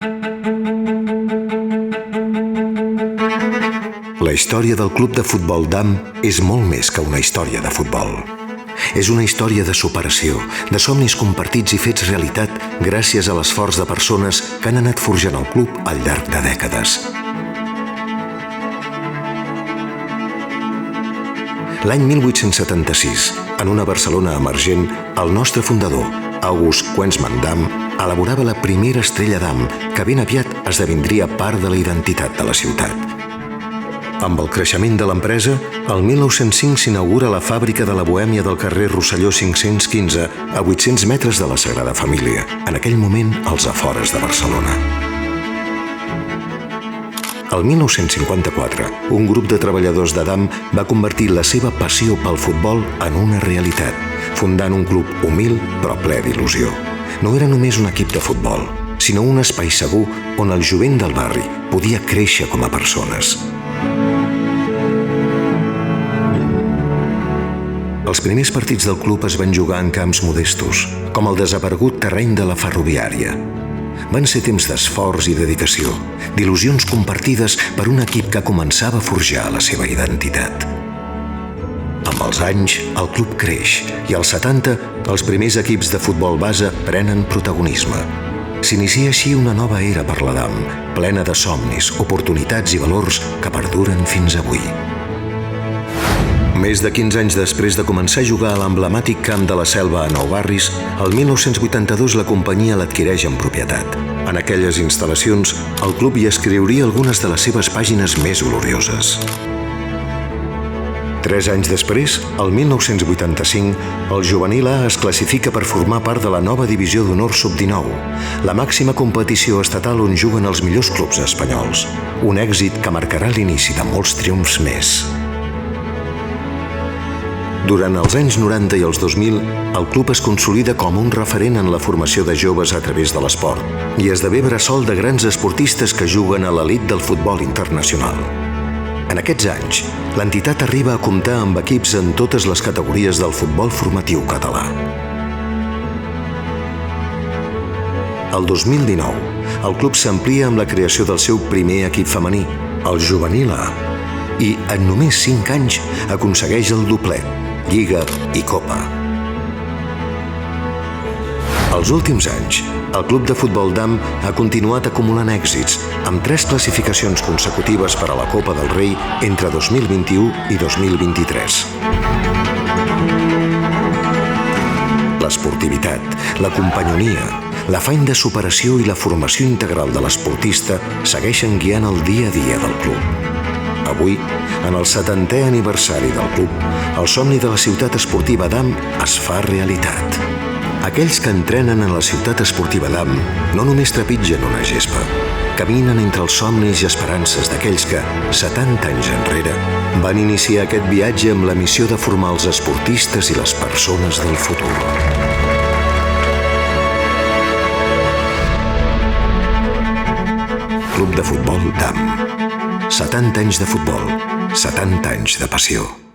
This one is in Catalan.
La història del Club de Futbol Damm és molt més que una història de futbol. És una història de superació, de somnis compartits i fets realitat gràcies a l'esforç de persones que han anat forjant el club al llarg de dècades. L'any 1876, en una Barcelona emergent, el nostre fundador, August Quensman Damm, elaborava la primera estrella Damm, que ben aviat esdevindria part de la identitat de la ciutat. Amb el creixement de l'empresa, el 1905 s'inaugura la fàbrica de la Bohèmia del carrer Rosselló 515, a 800 metres de la Sagrada Família, en aquell moment als afores de Barcelona. El 1954, un grup de treballadors de Damm va convertir la seva passió pel futbol en una realitat, fundant un club humil però ple d'il·lusió. No era només un equip de futbol, sinó un espai segur on el jovent del barri podia créixer com a persones. Els primers partits del club es van jugar en camps modestos, com el desaparegut terreny de la Ferroviària. Van ser temps d'esforç i dedicació, d'il·lusions compartides per un equip que començava a forjar la seva identitat. Amb els anys, el club creix i als 70 els primers equips de futbol base prenen protagonisme. S'inicia així una nova era per la Damm, plena de somnis, oportunitats i valors que perduren fins avui. Més de 15 anys després de començar a jugar a l'emblemàtic camp de la Selva a Nou Barris, el 1982 la companyia l'adquireix en propietat. En aquelles instal·lacions, el club hi escriuria algunes de les seves pàgines més glorioses. 3 anys després, el 1985, el Juvenil A es classifica per formar part de la nova Divisió d'Honor Sub-19, la màxima competició estatal on juguen els millors clubs espanyols. Un èxit que marcarà l'inici de molts triomfs més. Durant els anys 90 i els 2000, el club es consolida com un referent en la formació de joves a través de l'esport i esdevé bressol de grans esportistes que juguen a l'elit del futbol internacional. En aquests anys, l'entitat arriba a comptar amb equips en totes les categories del futbol formatiu català. El 2019, el club s'amplia amb la creació del seu primer equip femení, el Juvenil A, i en només 5 anys aconsegueix el doblet, Lliga i Copa. Els últims anys, el Club de Futbol Damm ha continuat acumulant èxits, amb 3 classificacions consecutives per a la Copa del Rei entre 2021 i 2023. L'esportivitat, la companyonia, l'afany de superació i la formació integral de l'esportista segueixen guiant el dia a dia del club. Avui, en el 70è aniversari del club, el somni de la ciutat esportiva Damm es fa realitat. Aquells que entrenen en la ciutat esportiva Damm no només trepitgen una gespa, caminen entre els somnis i esperances d'aquells que, 70 anys enrere, van iniciar aquest viatge amb la missió de formar els esportistes i les persones del futur. Club de Futbol Damm. 70 anys de futbol, 70 anys de passió.